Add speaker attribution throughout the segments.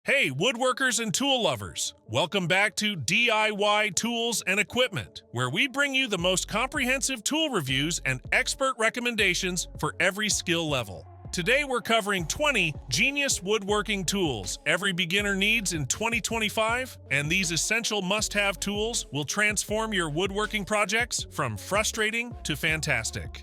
Speaker 1: Hey, woodworkers and tool lovers! Welcome back to DIY Tools and Equipment, where we bring you the most comprehensive tool reviews and expert recommendations for every skill level. Today we're covering 20 genius woodworking tools every beginner needs in 2025, and these essential must-have tools will transform your woodworking projects from frustrating to fantastic.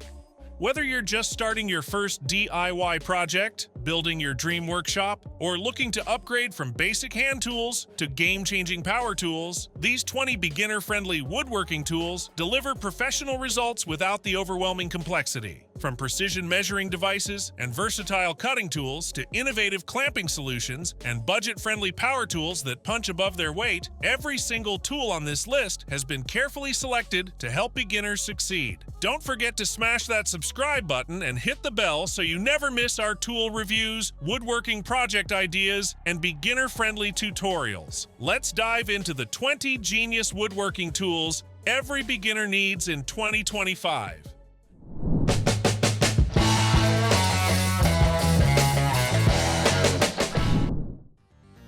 Speaker 1: Whether you're just starting your first DIY project, building your dream workshop, or looking to upgrade from basic hand tools to game-changing power tools, these 20 beginner-friendly woodworking tools deliver professional results without the overwhelming complexity. From precision measuring devices and versatile cutting tools to innovative clamping solutions and budget-friendly power tools that punch above their weight, every single tool on this list has been carefully selected to help beginners succeed. Don't forget to smash that subscribe button and hit the bell so you never miss our tool reviews, woodworking project ideas, and beginner-friendly tutorials. Let's dive into the 20 genius woodworking tools every beginner needs in 2025.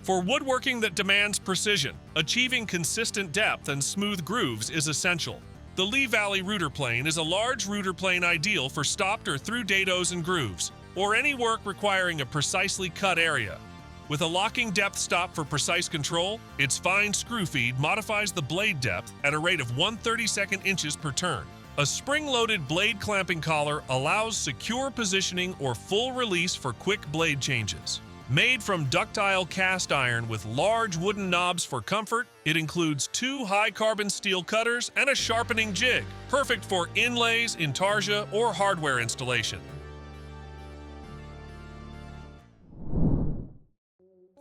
Speaker 1: For woodworking that demands precision, achieving consistent depth and smooth grooves is essential. The Lee Valley router plane is a large router plane ideal for stopped or through dados and grooves, or any work requiring a precisely cut area. With a locking depth stop for precise control, its fine screw feed modifies the blade depth at a rate of 1/32 inches per turn. A spring-loaded blade clamping collar allows secure positioning or full release for quick blade changes. Made from ductile cast iron with large wooden knobs for comfort, it includes 2 high-carbon steel cutters and a sharpening jig, perfect for inlays, intarsia, or hardware installation.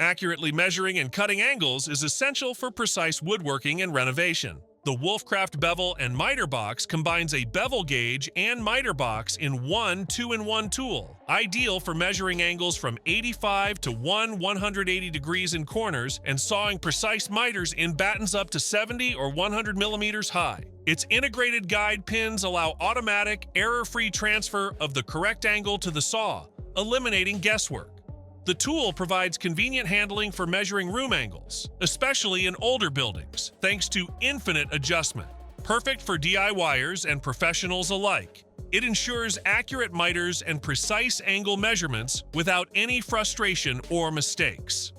Speaker 1: Accurately measuring and cutting angles is essential for precise woodworking and renovation. The Wolfcraft Bevel and Miter box combines a bevel gauge and miter box in one 2-in-1 tool, ideal for measuring angles from 85 to 180 degrees in corners and sawing precise miters in battens up to 70 or 100 millimeters high. Its integrated guide pins allow automatic, error-free transfer of the correct angle to the saw, eliminating guesswork. The tool provides convenient handling for measuring room angles, especially in older buildings, thanks to infinite adjustment. Perfect for DIYers and professionals alike. It ensures accurate miters and precise angle measurements without any frustration or mistakes.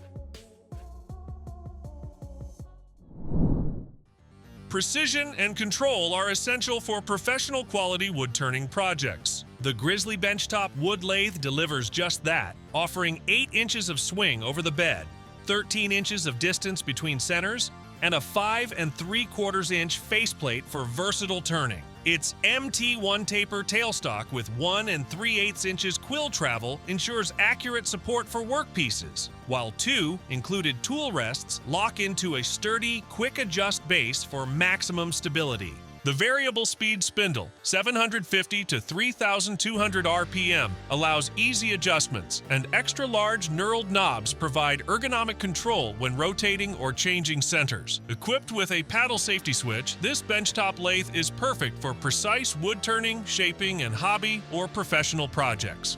Speaker 1: Precision and control are essential for professional quality wood-turning projects. The Grizzly Benchtop wood lathe delivers just that, offering 8 inches of swing over the bed, 13 inches of distance between centers, and a 5 3/4 inch faceplate for versatile turning. Its MT1 taper tailstock with 1 3/8 inches quill travel ensures accurate support for workpieces, while 2 included tool rests lock into a sturdy, quick-adjust base for maximum stability. The variable speed spindle, 750 to 3,200 RPM, allows easy adjustments, and extra-large knurled knobs provide ergonomic control when rotating or changing centers. Equipped with a paddle safety switch, this benchtop lathe is perfect for precise wood turning, shaping, and hobby or professional projects.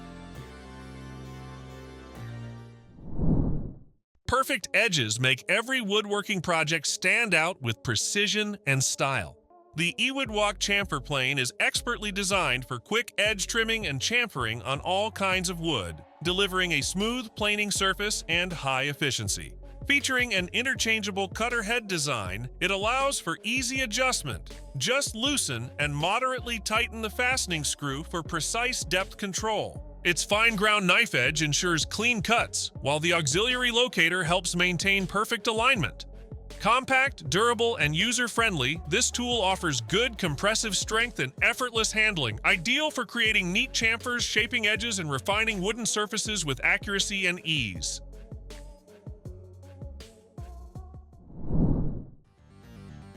Speaker 1: Perfect edges make every woodworking project stand out with precision and style. The Eewudwok chamfer plane is expertly designed for quick edge trimming and chamfering on all kinds of wood, delivering a smooth planing surface and high efficiency. Featuring an interchangeable cutter head design, it allows for easy adjustment. Just loosen and moderately tighten the fastening screw for precise depth control. Its fine ground knife edge ensures clean cuts, while the auxiliary locator helps maintain perfect alignment. Compact, durable, and user-friendly, this tool offers good compressive strength and effortless handling, ideal for creating neat chamfers, shaping edges, and refining wooden surfaces with accuracy and ease.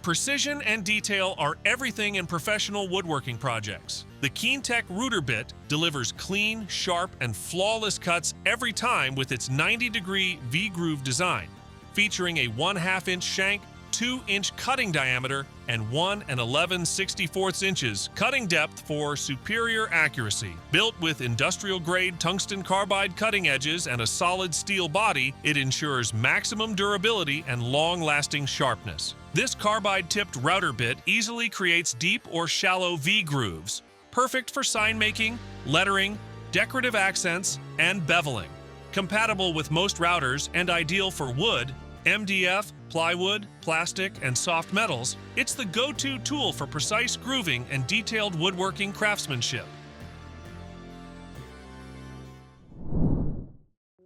Speaker 1: Precision and detail are everything in professional woodworking projects. The KEENTECH router bit delivers clean, sharp, and flawless cuts every time with its 90-degree V-groove design. Featuring a 1/2 inch shank, 2-inch cutting diameter and 1 11/64 inches cutting depth for superior accuracy. Built with industrial-grade tungsten carbide cutting edges and a solid steel body, it ensures maximum durability and long-lasting sharpness. This carbide-tipped router bit easily creates deep or shallow V-grooves, perfect for sign making, lettering, decorative accents, and beveling. Compatible with most routers and ideal for wood, MDF, plywood, plastic, and soft metals, it's the go-to tool for precise grooving and detailed woodworking craftsmanship.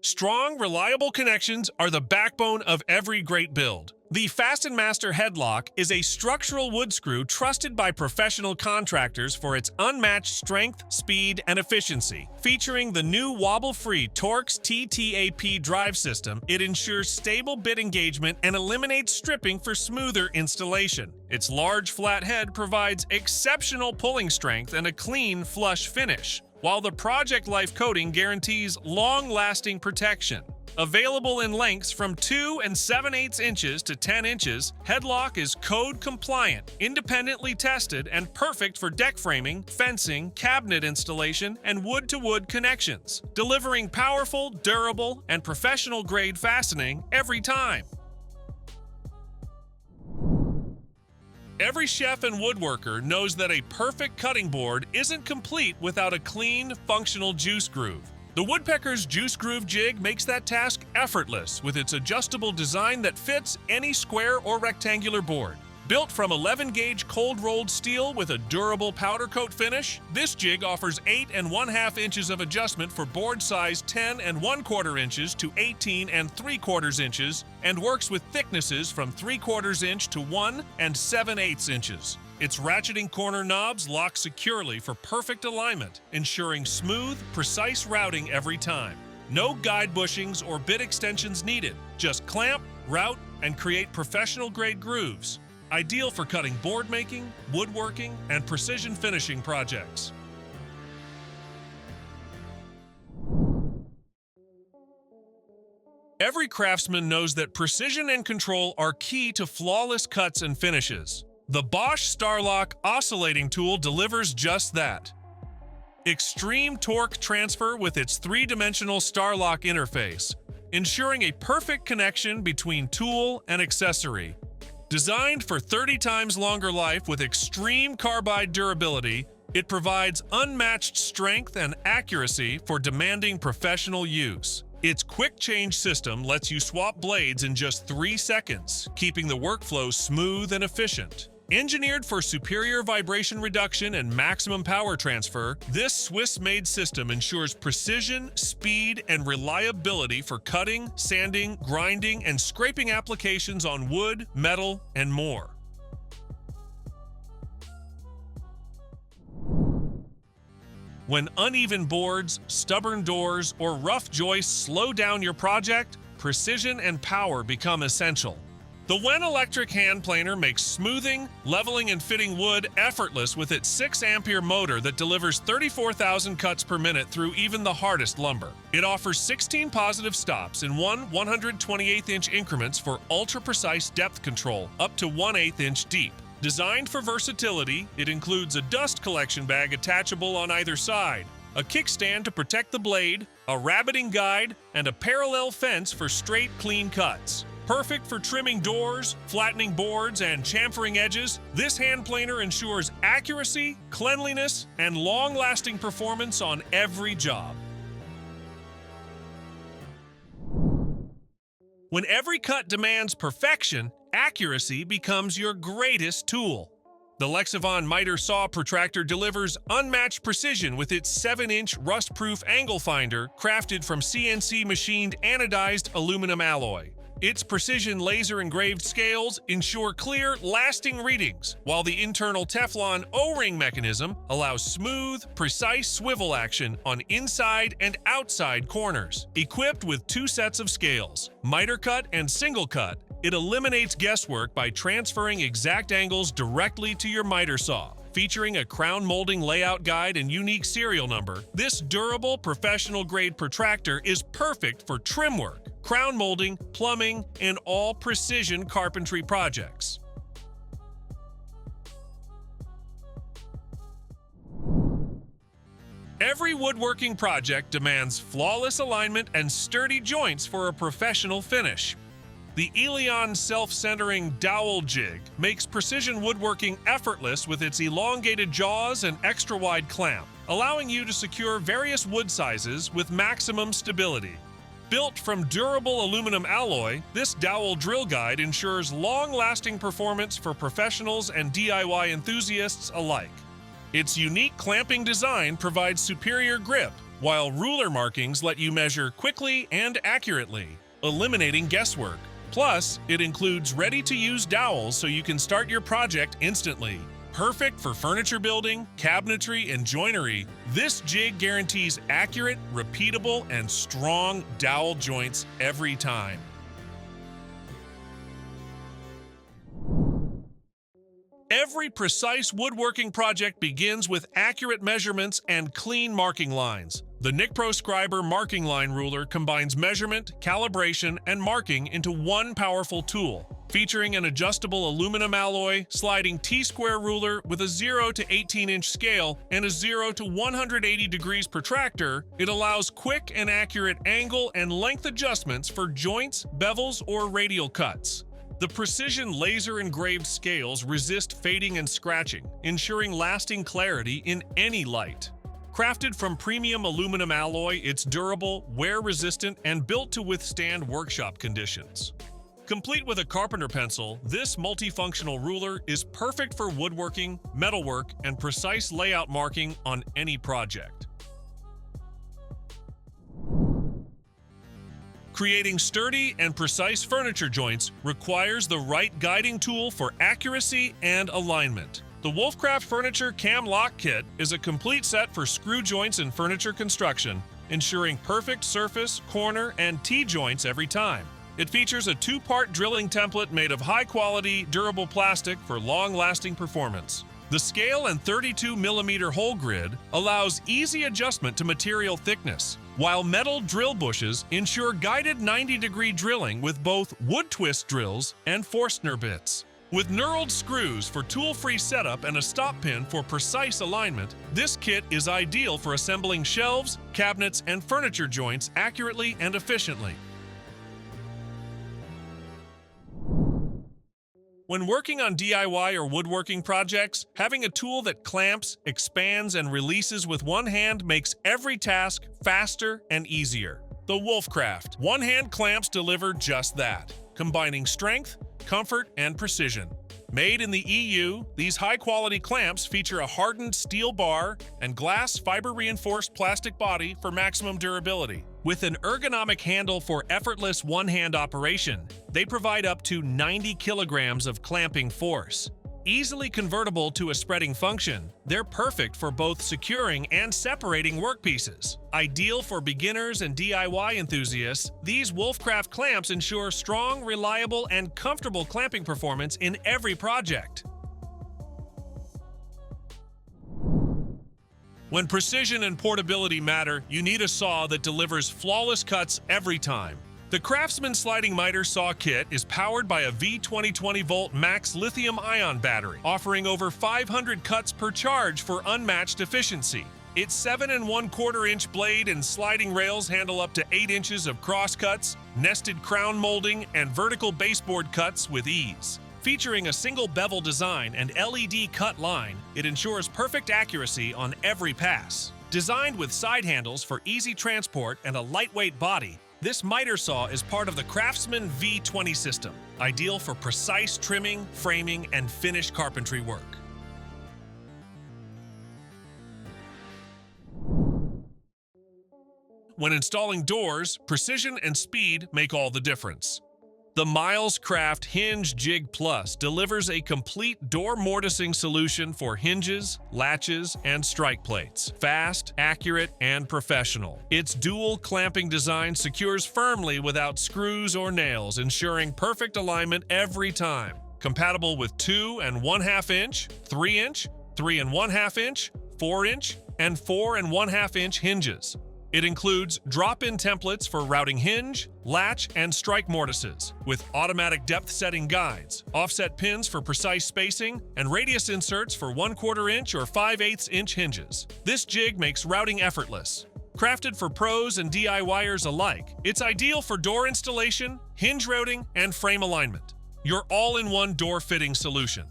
Speaker 1: Strong, reliable connections are the backbone of every great build. The FastenMaster HeadLOK is a structural wood screw trusted by professional contractors for its unmatched strength, speed, and efficiency. Featuring the new wobble-free Torx TTAP drive system, it ensures stable bit engagement and eliminates stripping for smoother installation. Its large flat head provides exceptional pulling strength and a clean, flush finish, while the Project Life coating guarantees long-lasting protection. Available in lengths from 2 7/8 inches to 10 inches, HeadLOK is code compliant, independently tested, and perfect for deck framing, fencing, cabinet installation, and wood-to-wood connections, delivering powerful, durable, and professional-grade fastening every time. Every chef and woodworker knows that a perfect cutting board isn't complete without a clean, functional juice groove. The Woodpeckers Juice Groove Jig makes that task effortless with its adjustable design that fits any square or rectangular board. Built from 11-gauge cold-rolled steel with a durable powder coat finish, this jig offers 8 1/2 inches of adjustment for board size 10 1/4 inches to 18 3/4 inches and works with thicknesses from 3/4 inch to 1 7/8 inches. Its ratcheting corner knobs lock securely for perfect alignment, ensuring smooth, precise routing every time. No guide bushings or bit extensions needed. Just clamp, route, and create professional-grade grooves. Ideal for cutting board making, woodworking, and precision finishing projects. Every craftsman knows that precision and control are key to flawless cuts and finishes. The Bosch Starlock oscillating tool delivers just that. Extreme torque transfer with its 3-dimensional Starlock interface, ensuring a perfect connection between tool and accessory. Designed for 30 times longer life with extreme carbide durability, it provides unmatched strength and accuracy for demanding professional use. Its quick change system lets you swap blades in just 3 seconds, keeping the workflow smooth and efficient. Engineered for superior vibration reduction and maximum power transfer, this Swiss-made system ensures precision, speed, and reliability for cutting, sanding, grinding, and scraping applications on wood, metal, and more. When uneven boards, stubborn doors, or rough joists slow down your project, precision and power become essential. The Wen electric hand planer makes smoothing, leveling, and fitting wood effortless with its 6-ampere motor that delivers 34,000 cuts per minute through even the hardest lumber. It offers 16 positive stops in 1/128-inch increments for ultra-precise depth control, up to 1/8 inch deep. Designed for versatility, it includes a dust collection bag attachable on either side, a kickstand to protect the blade, a rabbiting guide, and a parallel fence for straight, clean cuts. Perfect for trimming doors, flattening boards, and chamfering edges, this hand planer ensures accuracy, cleanliness, and long-lasting performance on every job. When every cut demands perfection, accuracy becomes your greatest tool. The LEXIVON miter saw protractor delivers unmatched precision with its 7-inch rust-proof angle finder crafted from CNC machined anodized aluminum alloy. Its precision laser-engraved scales ensure clear, lasting readings, while the internal Teflon O-ring mechanism allows smooth, precise swivel action on inside and outside corners. Equipped with 2 sets of scales, miter cut and single cut, it eliminates guesswork by transferring exact angles directly to your miter saw. Featuring a crown molding layout guide and unique serial number, this durable, professional-grade protractor is perfect for trim work, crown molding, plumbing, and all precision carpentry projects. Every woodworking project demands flawless alignment and sturdy joints for a professional finish. The Eleon self-centering dowel jig makes precision woodworking effortless with its elongated jaws and extra-wide clamp, allowing you to secure various wood sizes with maximum stability. Built from durable aluminum alloy, this dowel drill guide ensures long-lasting performance for professionals and DIY enthusiasts alike. Its unique clamping design provides superior grip, while ruler markings let you measure quickly and accurately, eliminating guesswork. Plus, it includes ready-to-use dowels so you can start your project instantly. Perfect for furniture building, cabinetry, and joinery, this jig guarantees accurate, repeatable, and strong dowel joints every time. Every precise woodworking project begins with accurate measurements and clean marking lines. The Nicpro Scriber marking line ruler combines measurement, calibration, and marking into one powerful tool. Featuring an adjustable aluminum alloy, sliding T-square ruler with a 0 to 18-inch scale and a 0 to 180 degrees protractor, it allows quick and accurate angle and length adjustments for joints, bevels, or radial cuts. The precision laser-engraved scales resist fading and scratching, ensuring lasting clarity in any light. Crafted from premium aluminum alloy, it's durable, wear-resistant, and built to withstand workshop conditions. Complete with a carpenter pencil, this multifunctional ruler is perfect for woodworking, metalwork, and precise layout marking on any project. Creating sturdy and precise furniture joints requires the right guiding tool for accuracy and alignment. The Wolfcraft Furniture Cam Lock Kit is a complete set for screw joints in furniture construction, ensuring perfect surface, corner, and T-joints every time. It features a two-part drilling template made of high-quality, durable plastic for long-lasting performance. The scale and 32mm hole grid allows easy adjustment to material thickness, while metal drill bushes ensure guided 90-degree drilling with both wood twist drills and Fastener bits. With knurled screws for tool-free setup and a stop pin for precise alignment, this kit is ideal for assembling shelves, cabinets, and furniture joints accurately and efficiently. When working on DIY or woodworking projects, having a tool that clamps, expands, and releases with one hand makes every task faster and easier. The Wolfcraft one-hand clamps deliver just that, combining strength, comfort, and precision. Made in the EU, these high-quality clamps feature a hardened steel bar and glass fiber-reinforced plastic body for maximum durability. With an ergonomic handle for effortless one-hand operation, they provide up to 90 kilograms of clamping force. Easily convertible to a spreading function, they're perfect for both securing and separating workpieces. Ideal for beginners and DIY enthusiasts, these Wolfcraft clamps ensure strong, reliable, and comfortable clamping performance in every project. When precision and portability matter, you need a saw that delivers flawless cuts every time. The CRAFTSMAN Sliding Miter Saw Kit is powered by a V2020-volt max lithium-ion battery, offering over 500 cuts per charge for unmatched efficiency. Its 7 1/4-inch blade and sliding rails handle up to 8 inches of cross cuts, nested crown molding, and vertical baseboard cuts with ease. Featuring a single bevel design and LED cut line, it ensures perfect accuracy on every pass. Designed with side handles for easy transport and a lightweight body, this miter saw is part of the CRAFTSMAN V20 system, ideal for precise trimming, framing, and finished carpentry work. When installing doors, precision and speed make all the difference. The Milescraft HingeJigPLUS delivers a complete door mortising solution for hinges, latches, and strike plates. Fast, accurate, and professional. Its dual clamping design secures firmly without screws or nails, ensuring perfect alignment every time. Compatible with 2 1/2 inch, 3 inch, 3 1/2 inch, 4 inch, and 4 1/2 inch hinges. It includes drop-in templates for routing hinge, latch, and strike mortises, with automatic depth-setting guides, offset pins for precise spacing, and radius inserts for 1/4 inch or 5/8 inch hinges. This jig makes routing effortless. Crafted for pros and DIYers alike, it's ideal for door installation, hinge routing, and frame alignment. Your all-in-one door fitting solution.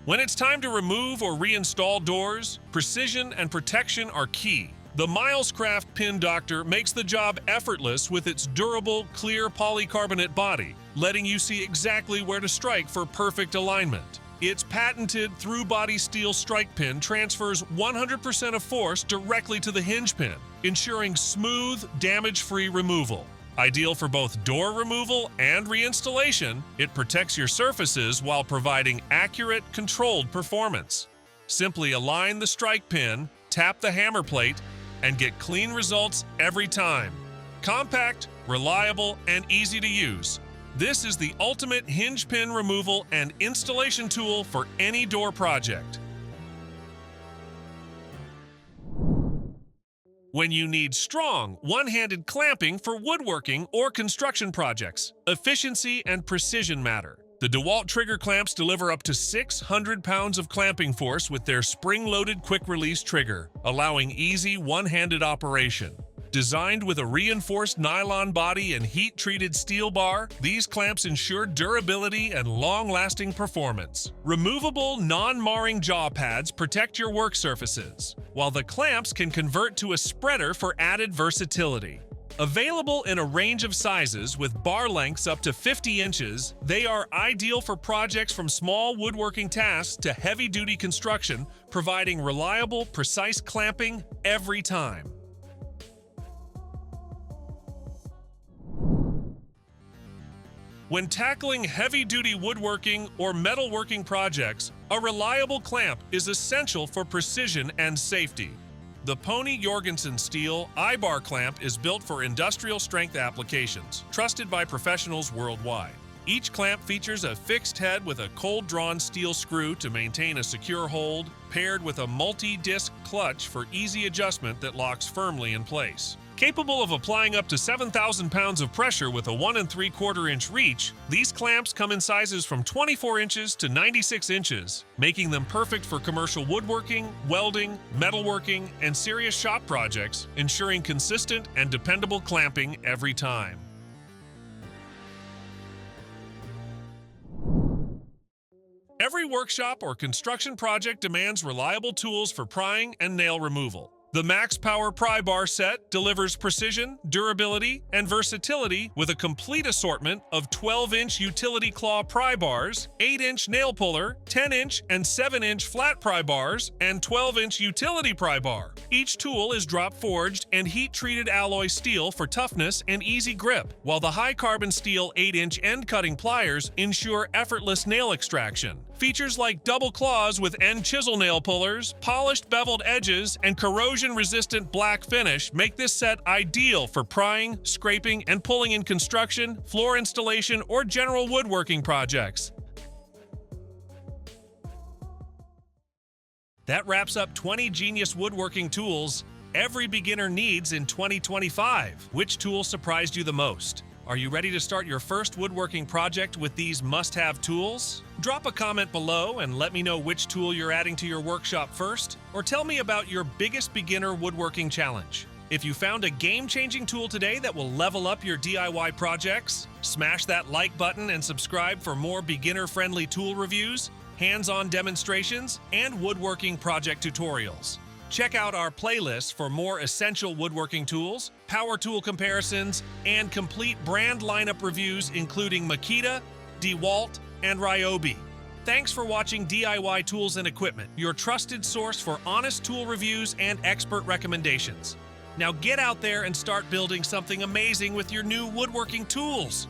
Speaker 1: When it's time to remove or reinstall doors, precision and protection are key. The Milescraft PinDoctor makes the job effortless with its durable, clear polycarbonate body, letting you see exactly where to strike for perfect alignment. Its patented through-body steel strike pin transfers 100% of force directly to the hinge pin, ensuring smooth, damage-free removal. Ideal for both door removal and reinstallation, it protects your surfaces while providing accurate, controlled performance. Simply align the strike pin, tap the hammer plate, and get clean results every time. Compact, reliable, and easy to use. This is the ultimate hinge pin removal and installation tool for any door project. When you need strong, one-handed clamping for woodworking or construction projects, efficiency and precision matter. The DEWALT trigger clamps deliver up to 600 pounds of clamping force with their spring-loaded quick-release trigger, allowing easy one-handed operation. Designed with a reinforced nylon body and heat-treated steel bar, these clamps ensure durability and long-lasting performance. Removable, non-marring jaw pads protect your work surfaces, while the clamps can convert to a spreader for added versatility. Available in a range of sizes with bar lengths up to 50 inches, they are ideal for projects from small woodworking tasks to heavy-duty construction, providing reliable, precise clamping every time. When tackling heavy-duty woodworking or metalworking projects, a reliable clamp is essential for precision and safety. The Pony Jorgensen steel I-bar clamp is built for industrial-strength applications, trusted by professionals worldwide. Each clamp features a fixed head with a cold-drawn steel screw to maintain a secure hold, paired with a multi-disc clutch for easy adjustment that locks firmly in place. Capable of applying up to 7,000 pounds of pressure with a 1 3/4 inch reach, these clamps come in sizes from 24 inches to 96 inches, making them perfect for commercial woodworking, welding, metalworking, and serious shop projects, ensuring consistent and dependable clamping every time. Every workshop or construction project demands reliable tools for prying and nail removal. The MAXPOWER Pry Bar Set delivers precision, durability, and versatility with a complete assortment of 12-inch utility claw pry bars, 8-inch nail puller, 10-inch and 7-inch flat pry bars, and 12-inch utility pry bar. Each tool is drop-forged and heat-treated alloy steel for toughness and easy grip, while the high-carbon steel 8-inch end-cutting pliers ensure effortless nail extraction. Features like double claws with end chisel nail pullers, polished beveled edges, and corrosion-resistant black finish make this set ideal for prying, scraping, and pulling in construction, floor installation, or general woodworking projects. That wraps up 20 genius woodworking tools every beginner needs in 2025. Which tool surprised you the most? Are you ready to start your first woodworking project with these must-have tools? Drop a comment below and let me know which tool you're adding to your workshop first, or tell me about your biggest beginner woodworking challenge. If you found a game-changing tool today that will level up your DIY projects, smash that like button and subscribe for more beginner-friendly tool reviews, hands-on demonstrations, and woodworking project tutorials. Check out our playlist for more essential woodworking tools, power tool comparisons, and complete brand lineup reviews including Makita, DEWALT, and Ryobi. Thanks for watching DIY Tools and Equipment, your trusted source for honest tool reviews and expert recommendations. Now get out there and start building something amazing with your new woodworking tools.